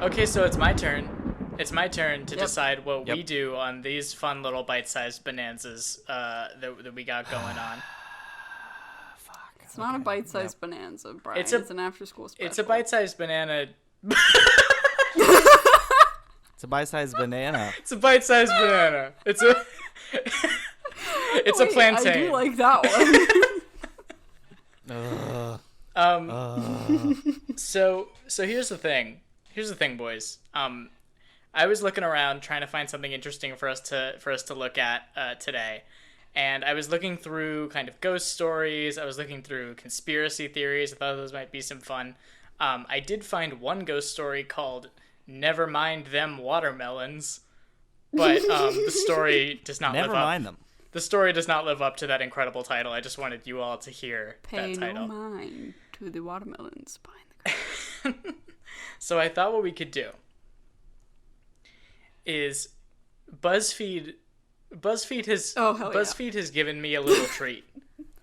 Okay, so it's my turn. It's my turn to decide what we do on these fun little bite-sized bonanzas that we got going on. It's not a bite-sized bonanza, Brian. It's an after-school special. It's a bite-sized banana. It's a bite-sized banana. It's a bite-sized banana. It's a plantain. I do like that one. So here's the thing. Here's the thing, boys. I was looking around trying to find something interesting for us to look at today. And I was looking through kind of ghost stories. I was looking through conspiracy theories. I thought those might be some fun. I did find one ghost story called Never Mind Them Watermelons. But the story does not live up. Never mind them. The story does not live up to that incredible title. I just wanted you all to hear that title. Pay no mind to the watermelons behind the curtain. So I thought what we could do is BuzzFeed has given me a little treat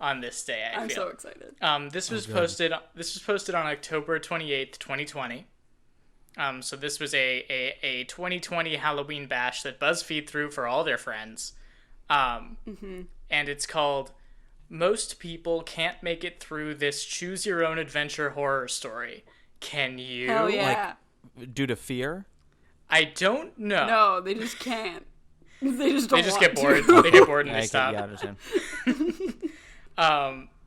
on this day. I'm so excited. This was posted on October 28th, 2020. So this was a 2020 Halloween bash that BuzzFeed threw for all their friends. And it's called Most People Can't Make It Through This Choose Your Own Adventure Horror Story. Can you? Hell yeah. Like, due to fear? I don't know. No, they just can't. They just don't. They just want get bored. to. They get bored and they stop. Yeah, I understand.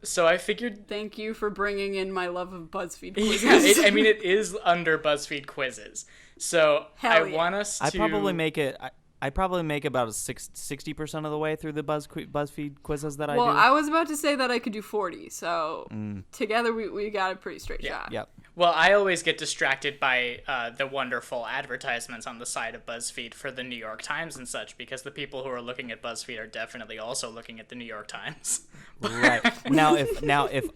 So I figured. Thank you for bringing in my love of BuzzFeed quizzes. Yeah, it is under BuzzFeed quizzes. So Hell I want us to. I probably make it. I probably make about 60% of the way through the BuzzFeed quizzes that I do. Well, I was about to say that I could do 40, so together we got a pretty straight shot. Yep. Well, I always get distracted by the wonderful advertisements on the side of BuzzFeed for the New York Times and such, because the people who are looking at BuzzFeed are definitely also looking at the New York Times. Right. Now if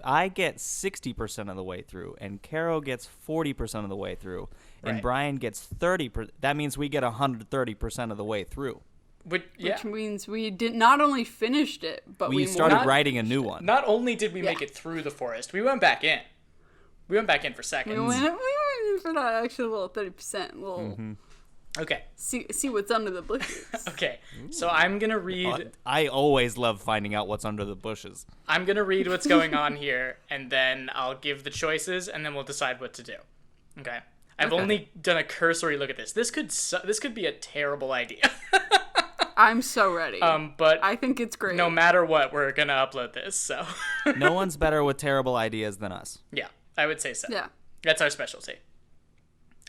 I get 60% of the way through and Caro gets 40% of the way through and Right. Brian gets 30%, that means we get 130% of the way through. Which means we did not only finished it, but we started more writing a new one. Not only did we make it through the forest, we went back in. We went back in for seconds. We went in for that extra little 30%. Okay. See what's under the bushes. Okay. So I'm going to read... I always love finding out what's under the bushes. I'm going to read what's going on here, and then I'll give the choices, and then we'll decide what to do. Okay? I've only done a cursory look at this. This could be a terrible idea. I'm so ready. But I think it's great. No matter what, we're going to upload this, so... No one's better with terrible ideas than us. Yeah, I would say so. Yeah. That's our specialty.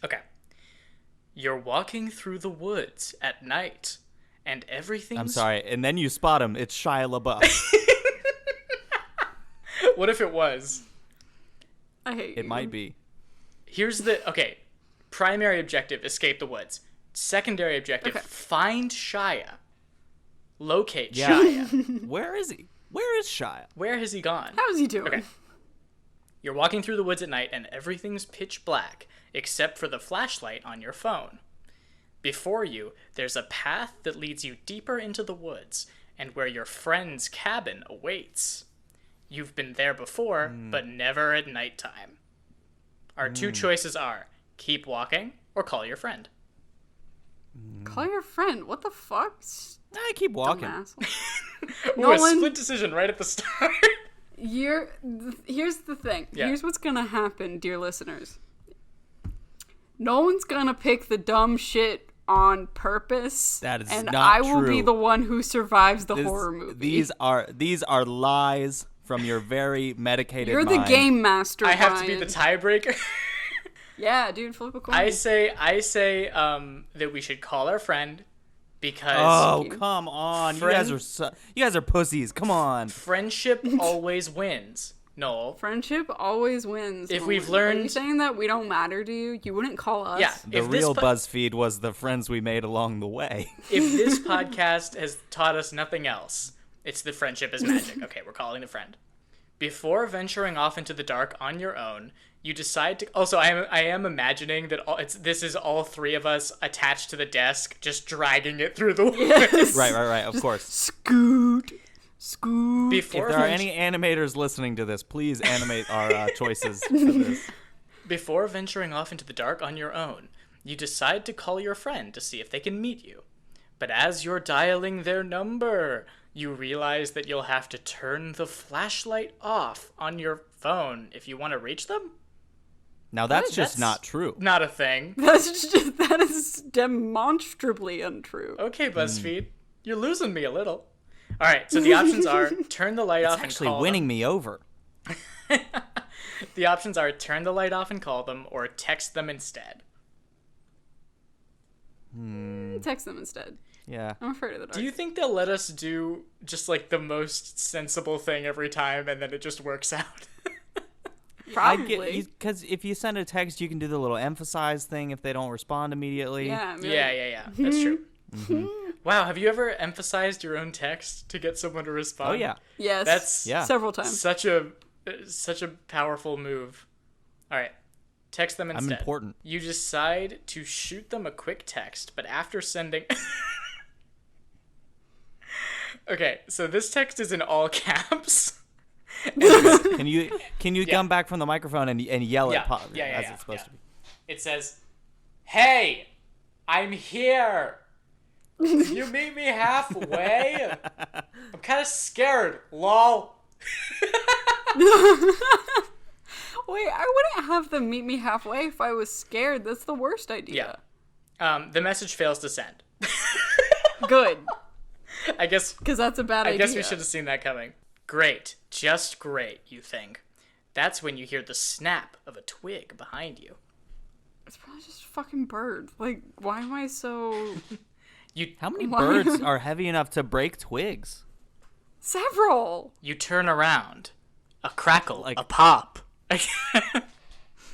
Okay. You're walking through the woods at night, and everything's... I'm sorry, and then you spot him. It's Shia LaBeouf. What if it was? I hate It might be. Here's the... Okay. Primary objective, escape the woods. Secondary objective, find Shia. Locate Shia. Where is he? Where is Shia? Where has he gone? How is he doing? Okay. You're walking through the woods at night, and everything's pitch black, except for the flashlight on your phone. Before you, there's a path that leads you deeper into the woods, and where your friend's cabin awaits. You've been there before, but never at nighttime. Our two choices are, keep walking, or call your friend. Call your friend. What the fuck? I keep walking. Ooh, a split decision right at the start. Here's the thing. Yeah. Here's what's gonna happen, dear listeners. No one's gonna pick the dumb shit on purpose. That is and not I will true. be the one who survives the horror movie. These are lies from your very medicated You're mind. the game master. I have to Brian. be the tiebreaker. Yeah, dude, flip a coin. I say that we should call our friend because Oh, come on. Friend- You guys are pussies. Come on. friendship always wins. Noel. Friendship always wins. If Nolan. we've learned- Are you saying that we don't matter to you? You wouldn't call us. Yeah. The If this real po- BuzzFeed was the friends we made along the way. If this podcast has taught us nothing else, it's that friendship is magic. Okay, we're calling a friend. Before venturing off into the dark on your own, you decide to... Also, I am imagining that this is all three of us attached to the desk, just dragging it through the woods. Yes. Right, of course. Scoot. Before If there are any animators listening to this, please animate our choices for this. Before venturing off into the dark on your own, you decide to call your friend to see if they can meet you. But as you're dialing their number, you realize that you'll have to turn the flashlight off on your phone if you want to reach them? Now that's just not true. Not a thing. That is demonstrably untrue. Okay, BuzzFeed. You're losing me a little. All right, so the options are turn the light off and Actually call winning them. me over. The options are turn the light off and call them, or text them instead. Text them instead. Yeah. I'm afraid of the dark. Do you think they'll let us do just like the most sensible thing every time and then it just works out? Probably. Because if you send a text, you can do the little emphasize thing if they don't respond immediately. Yeah. I mean, Yeah. That's true. Wow, have you ever emphasized your own text to get someone to respond? Oh, yeah. Yes. That's several times. such a powerful move. All right. Text them instead. I'm important. You decide to shoot them a quick text, but after sending... Okay, so this text is in all caps. Can you come back from the microphone and yell it as it's supposed to be? It says, "Hey, I'm here. You meet me halfway? I'm kind of scared. Lol." Wait, I wouldn't have them meet me halfway if I was scared. That's the worst idea. Yeah. The message fails to send. Good. I guess. Because that's a bad idea. I guess we should have seen that coming. Great, just great, you think. That's when you hear the snap of a twig behind you. It's probably just a fucking bird. Like, why am I so... How many birds are heavy enough to break twigs? Several. You turn around. A crackle, a pop.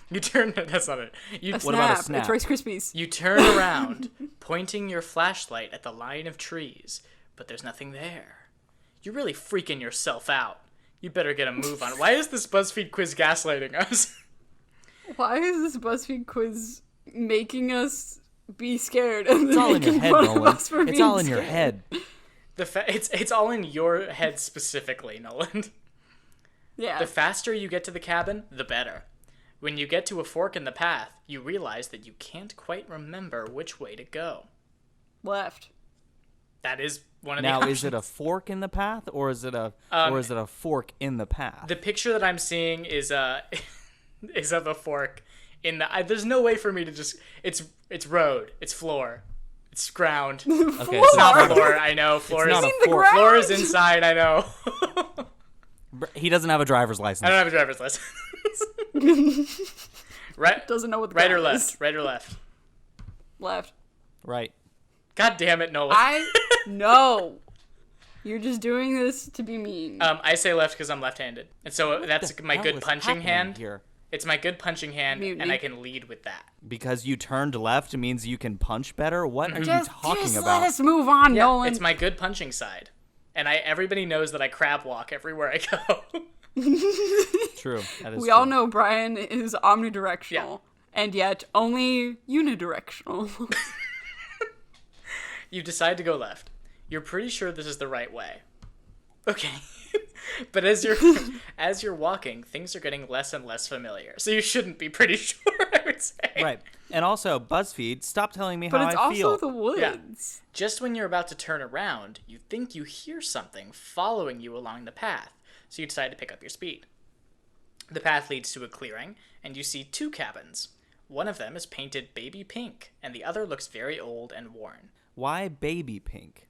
You turn... That's not it. What about a snap? It's Rice Krispies. You turn around, pointing your flashlight at the line of trees, but there's nothing there. You're really freaking yourself out. You better get a move on. Why is this BuzzFeed quiz gaslighting us? Why is this BuzzFeed quiz making us be scared? And It's all in your head, Nolan. It's all in your head. It's all in your head specifically, Nolan. Yeah. The faster you get to the cabin, the better. When you get to a fork in the path, you realize that you can't quite remember which way to go. Left. That is one of the Now, options. is it a fork in the path, or is it a fork in the path? The picture that I'm seeing is of a fork in the. There's no way for me to just. It's road. It's floor. It's ground. Okay, It's so not floor. I know. Floor It's is not a fork. floor is inside. I know. He doesn't have a driver's license. I don't have a driver's license. Right. Doesn't know what the Right or ground left. is. Right or left. Left. Right. God damn it, Nolan. No. You're just doing this to be mean. I say left because I'm left-handed, and so that's my hell good is punching happening hand. here? It's my good punching hand, Mutiny. and I can lead with that. Because you turned left means you can punch better? What are you just talking let about? us move on, Nolan. It's my good punching side, and everybody knows that I crab walk everywhere I go. True. That is We true. all know Brian is omnidirectional. Yeah. And yet only unidirectional. You decide to go left. You're pretty sure this is the right way. Okay. But as you're walking, things are getting less and less familiar. So you shouldn't be pretty sure, I would say. Right. And also, BuzzFeed, stop telling me But how it's I feel. also the woods. Just when you're about to turn around, you think you hear something following you along the path, so you decide to pick up your speed. The path leads to a clearing, and you see two cabins. One of them is painted baby pink, and the other looks very old and worn. Why baby pink?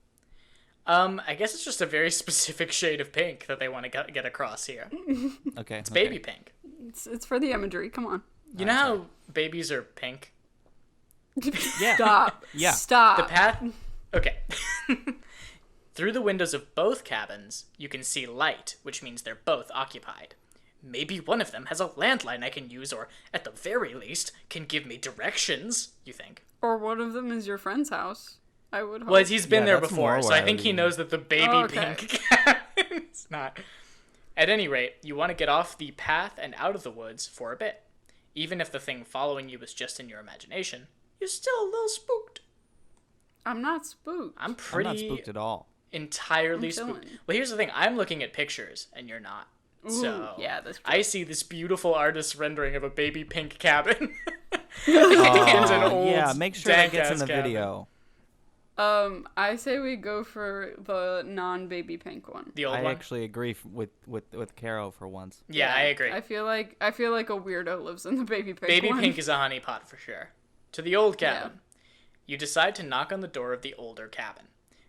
I guess it's just a very specific shade of pink that they want to get across here. Okay. It's baby pink. It's for the imagery. Come on. You know how babies are pink? Yeah. Stop. Yeah. Stop. The path... Okay. Through the windows of both cabins, you can see light, which means they're both occupied. Maybe one of them has a landline I can use, or, at the very least, can give me directions, you think. Or one of them is your friend's house. I would hope. Well, he's been there that's before, more so what I I think would he do. knows that the baby Okay. pink cabin's not. At any rate, you want to get off the path and out of the woods for a bit. Even if the thing following you is just in your imagination, you're still a little spooked. I'm not spooked. I'm I'm pretty not spooked at all. entirely I'm spooked. chilling. Well, here's the thing. I'm looking at pictures, and you're not. So yeah, that's true. I see this beautiful artist's rendering of a baby pink cabin. It's an old, yeah, make sure that gets in dank-ass the cabin. video. I say we go for the non-baby pink one. The old I one. actually agree with Caro for once. Yeah, I agree. I feel like a weirdo lives in the baby pink Baby one. pink is a honeypot for sure. To the old cabin. You decide to knock on the door of the older cabin.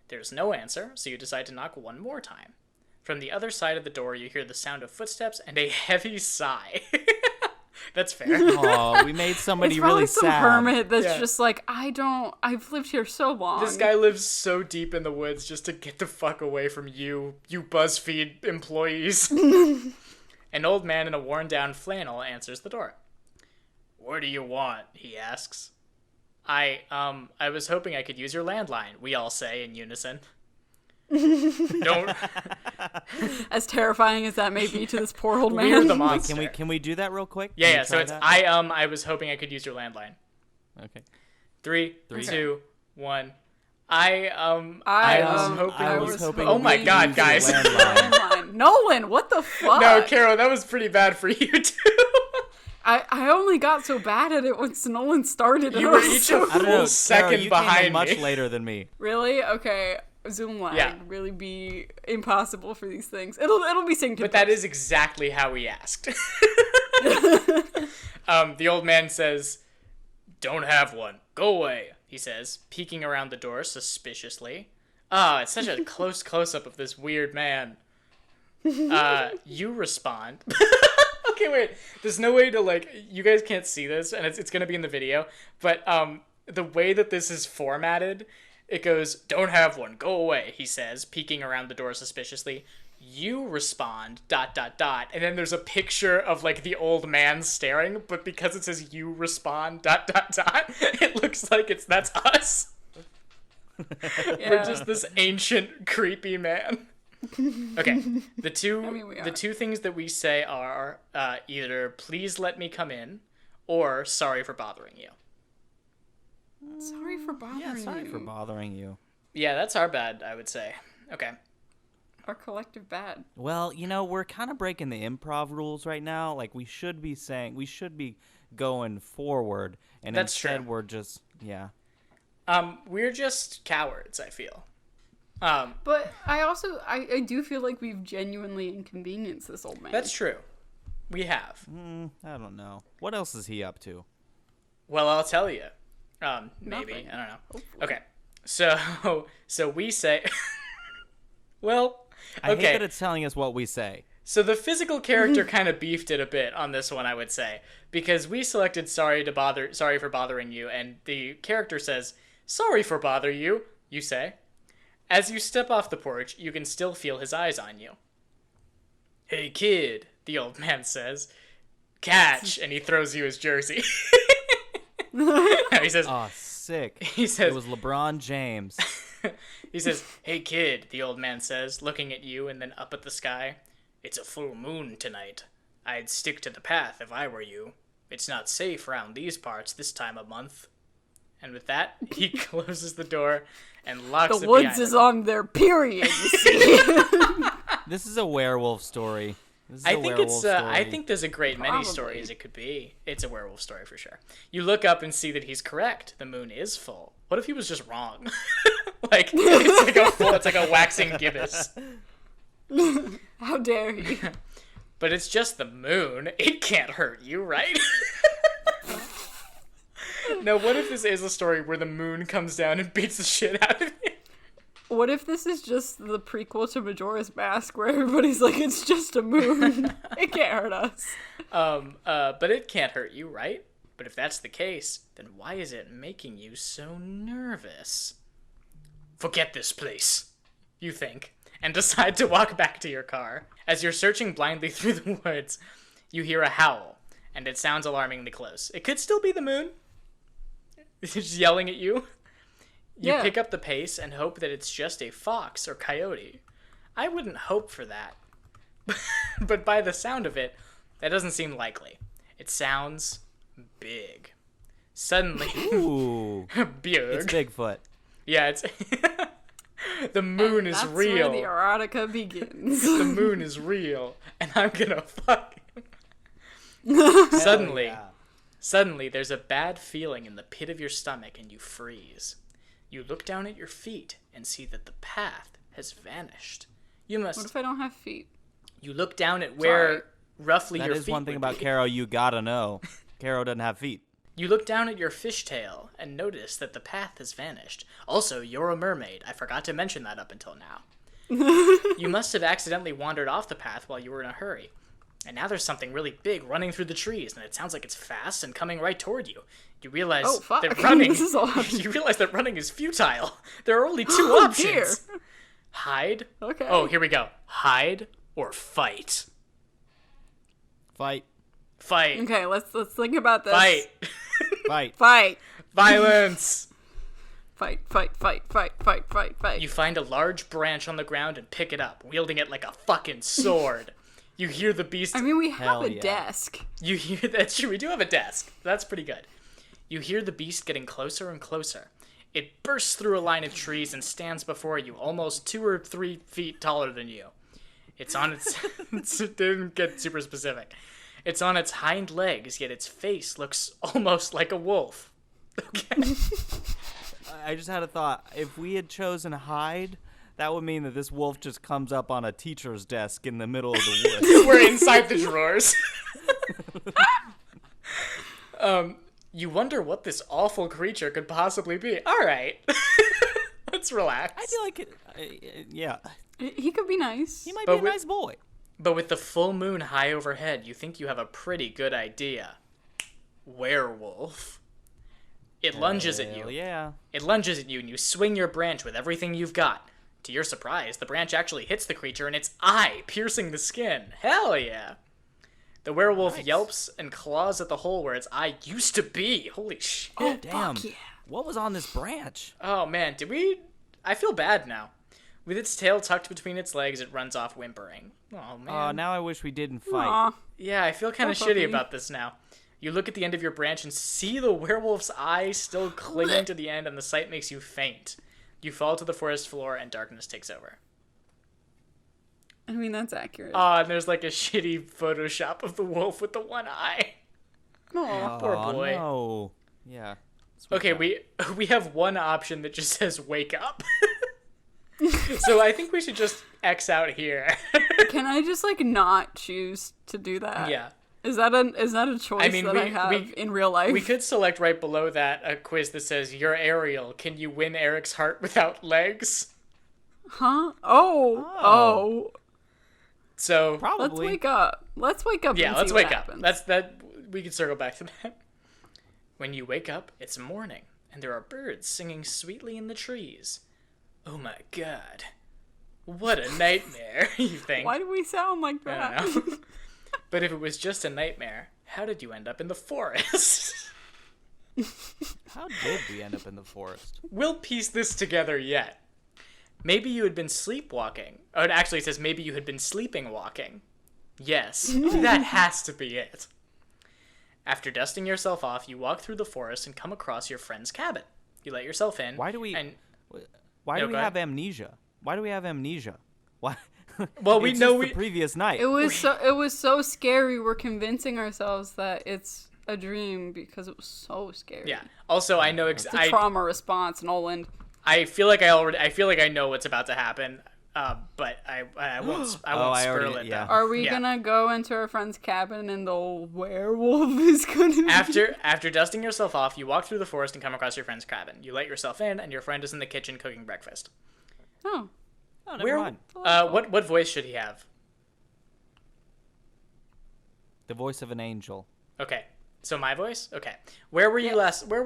There's no answer, so you decide to knock one more time. From the other side of the door, you hear the sound of footsteps and a heavy sigh. That's fair. Oh, we made somebody It's probably really some sad. hermit that's Yeah. just like, I've lived here so long. This guy lives so deep in the woods just to get the fuck away from you BuzzFeed employees. An old man in a worn-down flannel answers the door. What do you want? He asks. I was hoping I could use your landline, we all say in unison. Don't. As terrifying as that may be to this poor old man. We're the Wait, monster. can we do that real quick? Yeah, Can we yeah. So try it's that? I was hoping I could use your landline. Okay. Three, Three. 2, 1. I was hoping Oh my we God, used your guys. landline. Landline. Nolan, what the fuck? No, Carol, that was pretty bad for you too. I only got so bad at it once Nolan started. You and I were was each so a I don't know. full second Carol, you behind came in much me. later than me. Really? Okay. Zoom lag Yeah. really be impossible for these things. It'll be synced. But that is exactly how we asked. The old man says, "Don't have one. Go away," he says, peeking around the door suspiciously. Ah, it's such a close close-up of this weird man. You respond. Okay, wait. There's no way to, like, you guys can't see this, and it's gonna be in the video, but the way that this is formatted, it goes, "Don't have one. Go away," he says, peeking around the door suspiciously. You respond, ... and then there's a picture of, like, the old man staring, but because it says you respond, ... it looks like that's us. We're just this ancient, creepy man. Okay, the two things that we say are either "please let me come in" or "sorry for bothering you." Sorry for bothering Yeah, sorry you. for bothering you. Yeah, that's our bad, I would say. Okay. Our collective bad. Well, we're kind of breaking the improv rules right now. Like, we should be going forward, and That's instead true. we're just, yeah. We're just cowards, I feel. But I do feel like we've genuinely inconvenienced this old man. That's true. We have. I don't know. What else is he up to? Well, I'll tell you. Maybe. Nothing. I don't know. Hopefully. Okay. So we say... Well, I okay. hate that it's telling us what we say. So the physical character kind of beefed it a bit on this one, I would say, because we selected sorry for bothering you, and the character says, "Sorry for bother you," you say. As you step off the porch, you can still feel his eyes on you. "Hey kid," the old man says. "Catch," and he throws you his jersey. He says, Oh, sick. He says- it was LeBron James. he says, "Hey kid," the old man says, looking at you and then up at the sky. "It's a full moon tonight. I'd stick to the path if I were you. It's not safe round these parts this time of month." And with that, he closes the door and locks The it woods behind is him. on their period, you see. This is a werewolf story. I think there's a great many Probably. stories it could be. It's a werewolf story for sure. You look up and see that he's correct. The moon is full. What if he was just wrong? It's like a waxing gibbous. How dare he? But it's just the moon. It can't hurt you, right? Now, what if this is a story where the moon comes down and beats the shit out of you? What if this is just the prequel to Majora's Mask, where everybody's like, it's just a moon. It can't hurt us. But it can't hurt you, right? But if that's the case, then why is it making you so nervous? Forget this place, you think, and decide to walk back to your car. As you're searching blindly through the woods, you hear a howl, and it sounds alarmingly close. It could still be the moon. It's just yelling at you. You Yeah. pick up the pace and hope that it's just a fox or coyote. I wouldn't hope for that. But by the sound of it, that doesn't seem likely. It sounds big. Suddenly, Ooh, big. it's Bigfoot. Yeah, it's The moon is That's real. where the erotica begins. The moon is real, and I'm gonna fuck him. Suddenly, there's a bad feeling in the pit of your stomach, and you freeze. You look down at your feet and see that the path has vanished. What if I don't have feet? You look down at where roughly That your is feet one thing would about be. Caro you gotta know. Caro doesn't have feet. You look down at your fishtail and notice that the path has vanished. Also, you're a mermaid. I forgot to mention that up until now. You must have accidentally wandered off the path while you were in a hurry. And now there's something really big running through the trees, and it sounds like it's fast and coming right toward you. You realize that running This is all you realize that running is futile. There are only two Oh, options. dear. Hide. Okay. Oh, here we go. Hide or fight. Fight. Fight. Okay, let's think about this. Fight. Fight. Fight. Violence. Fight. You find a large branch on the ground and pick it up, wielding it like a fucking sword. You hear the beast. I mean, we have Hell a yeah. desk. You hear that's true. We do have a desk. That's pretty good. You hear the beast getting closer and closer. It bursts through a line of trees and stands before you, almost 2 or 3 feet taller than you. It's on its. It didn't get super specific. It's on its hind legs, yet its face looks almost like a wolf. Okay. I just had a thought. If we had chosen hide, that would mean that this wolf just comes up on a teacher's desk in the middle of the woods. We're inside the drawers. You wonder what this awful creature could possibly be. All right. Let's relax. I feel like it, yeah. He could be nice. He might But be a with- nice boy. But with the full moon high overhead, you think you have a pretty good idea. Werewolf. It lunges at you. Hell yeah. It lunges at you, and you swing your branch with everything you've got. To your surprise, the branch actually hits the creature in its eye, piercing the skin. Hell yeah. The werewolf Nice. yelps and claws at the hole where its eye used to be. Holy shit. Oh, Damn. fuck yeah. What was on this branch? Oh man, did we... I feel bad now. With its tail tucked between its legs, it runs off whimpering. Oh man. Now I wish we didn't fight. Aw. Yeah, I feel kind of Oh, shitty puppy. about this now. You look at the end of your branch and see the werewolf's eye still clinging to the end, and the sight makes you faint. You fall to the forest floor, and darkness takes over. I mean, that's accurate. And there's like a shitty Photoshop of the wolf with the one eye. Aw. Poor Aw, boy. No. Yeah. Sweet Okay, guy. we have one option that just says wake up. So I think we should just X out here. Can I just like not choose to do that? Yeah. Is that a choice I mean, that I have in real life? We could select right below that a quiz that says, "You're Ariel. Can you win Eric's heart without legs?" Huh? Oh. So Probably. Let's wake up. Let's wake up. yeah, and let's see what wake up. happens. That's that. We can circle back to that. When you wake up, it's morning, and there are birds singing sweetly in the trees. Oh my god, what a nightmare! You think? Why do we sound like I that? don't know. But if it was just a nightmare, how did you end up in the forest? How did we end up in the forest? We'll piece this together yet. Maybe you had been sleepwalking. Oh, it actually says maybe you had been sleeping walking. Yes, that has to be it. After dusting yourself off, you walk through the forest and come across your friend's cabin. You let yourself in. Why do we? And, Why No, do we go have ahead. amnesia? Why do we have amnesia? Why? Well, we It's know just we- the previous night. It was so scary. We're convincing ourselves that it's a dream because it was so scary. yeah. Also, I know It's a trauma response, Nolan. I feel like I know what's about to happen. But I won't. I won't I spoil already- it. yeah. Though. Are we Yeah. gonna go into our friend's cabin and the werewolf is gonna be... After dusting yourself off, you walk through the forest and come across your friend's cabin. You let yourself in, and your friend is in the kitchen cooking breakfast. Oh. Oh, never mind. What voice should he have? The voice of an angel. Okay, so my voice. Okay, where were you last night?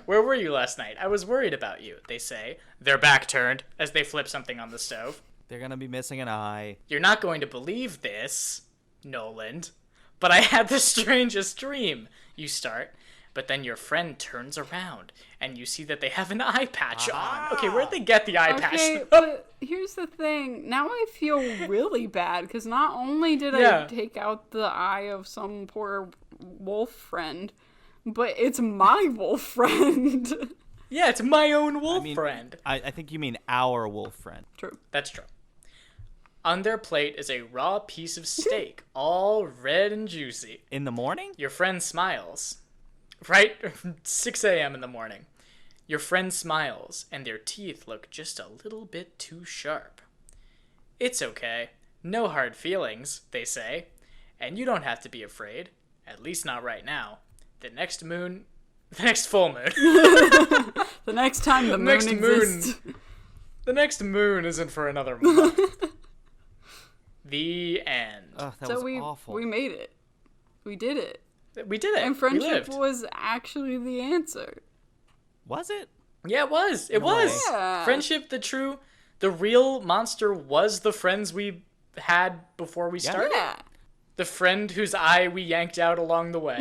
Where were you last night? I was worried about you. They say, their back turned as they flip something on the stove. They're gonna be missing an eye. You're not going to believe this, Noland, but I had the strangest dream. You start, but then your friend turns around and you see that they have an eye patch on. Okay, where'd they get the eye Okay, patch? but here's the thing. Now I feel really bad because not only did Yeah. I take out the eye of some poor wolf friend, but it's my wolf friend. Yeah, it's my own wolf friend. I think you mean our wolf friend. True. That's true. On their plate is a raw piece of steak, all red and juicy. In the morning? Your friend smiles. Right? 6 a.m. in the morning. Your friend smiles, and their teeth look just a little bit too sharp. It's okay. No hard feelings, they say. And you don't have to be afraid. At least not right now. The next full moon. The next time the moon next exists. The next moon isn't for another month. The end. Ugh, that So was we awful. we made it. We did it. We did it. And We friendship lived. was actually the answer. Was it? Yeah, it was. It In a way. was. Yeah. Friendship, the real monster was the friends we had before we started. Yeah. The friend whose eye we yanked out along the way.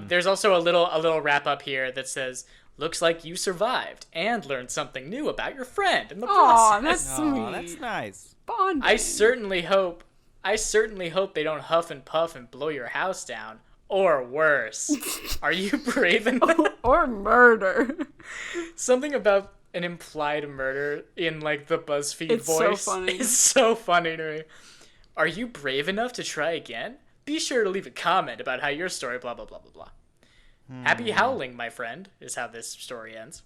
There's also a little wrap up here that says, "Looks like you survived and learned something new about your friend in the Aw, process." that's sweet. Oh, that's nice. Bonding. I certainly hope they don't huff and puff and blow your house down. Or worse. Are you brave enough? Or murder. Something about an implied murder in like the BuzzFeed It's so voice funny. is so funny to me. Are you brave enough to try again? Be sure to leave a comment about how your story blah blah blah blah blah. Happy howling, my friend, is how this story ends.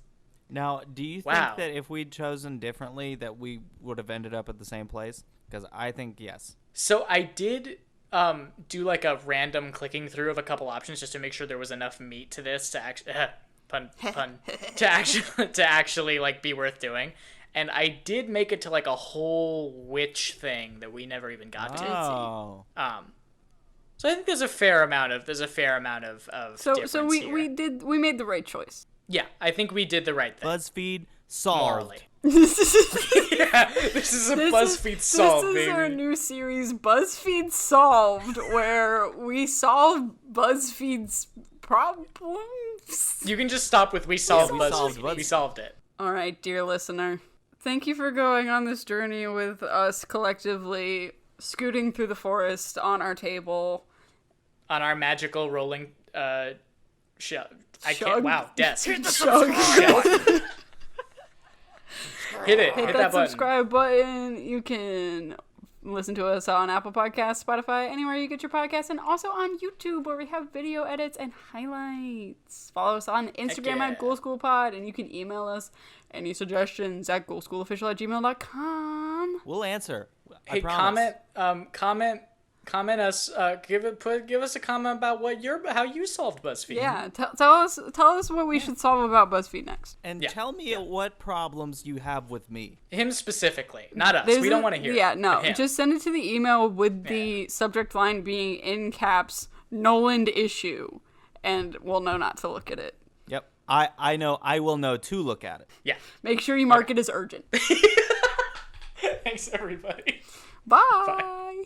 Now, do you think Wow. that if we'd chosen differently that we would have ended up at the same place? Because I think yes. So I did do like a random clicking through of a couple options just to make sure there was enough meat to this to actually pun to actually like be worth doing. And I did make it to like a whole witch thing that we never even got to. Oh. So I think there's a fair amount of So difference we here. we made the right choice. Yeah, I think we did the right thing. BuzzFeed solved. Morally. Yeah, this is a BuzzFeed solve, This is baby. our new series, BuzzFeed Solved, where we solve BuzzFeed's problems. You can just stop with we solved solved BuzzFeed. We solved it. All right, dear listener. Thank you for going on this journey with us collectively, scooting through the forest on our table. On our magical rolling I Chug. can't. Wow, desk. Chug. Hit it. Hit Hit that that button. subscribe button. You can listen to us on Apple Podcasts, Spotify, anywhere you get your podcasts, and also on YouTube where we have video edits and highlights. Follow us on Instagram yeah. at Ghoul School Pod, and you can email us any suggestions at ghoulschoolofficial@gmail.com. We'll answer. Hey, I promise. comment us. Give us a comment about how you solved BuzzFeed. Yeah, tell us what we should solve about BuzzFeed next. And Yeah. tell me what problems you have with me. Him specifically, not us. There's We don't want to hear. Yeah, it, no. but him. Just send it to the email with the subject line being in caps, Noland issue, and we'll know not to look at it. Yep. I know. I will know to look at it. Yeah. Make sure you mark it as urgent. Thanks, everybody. Bye.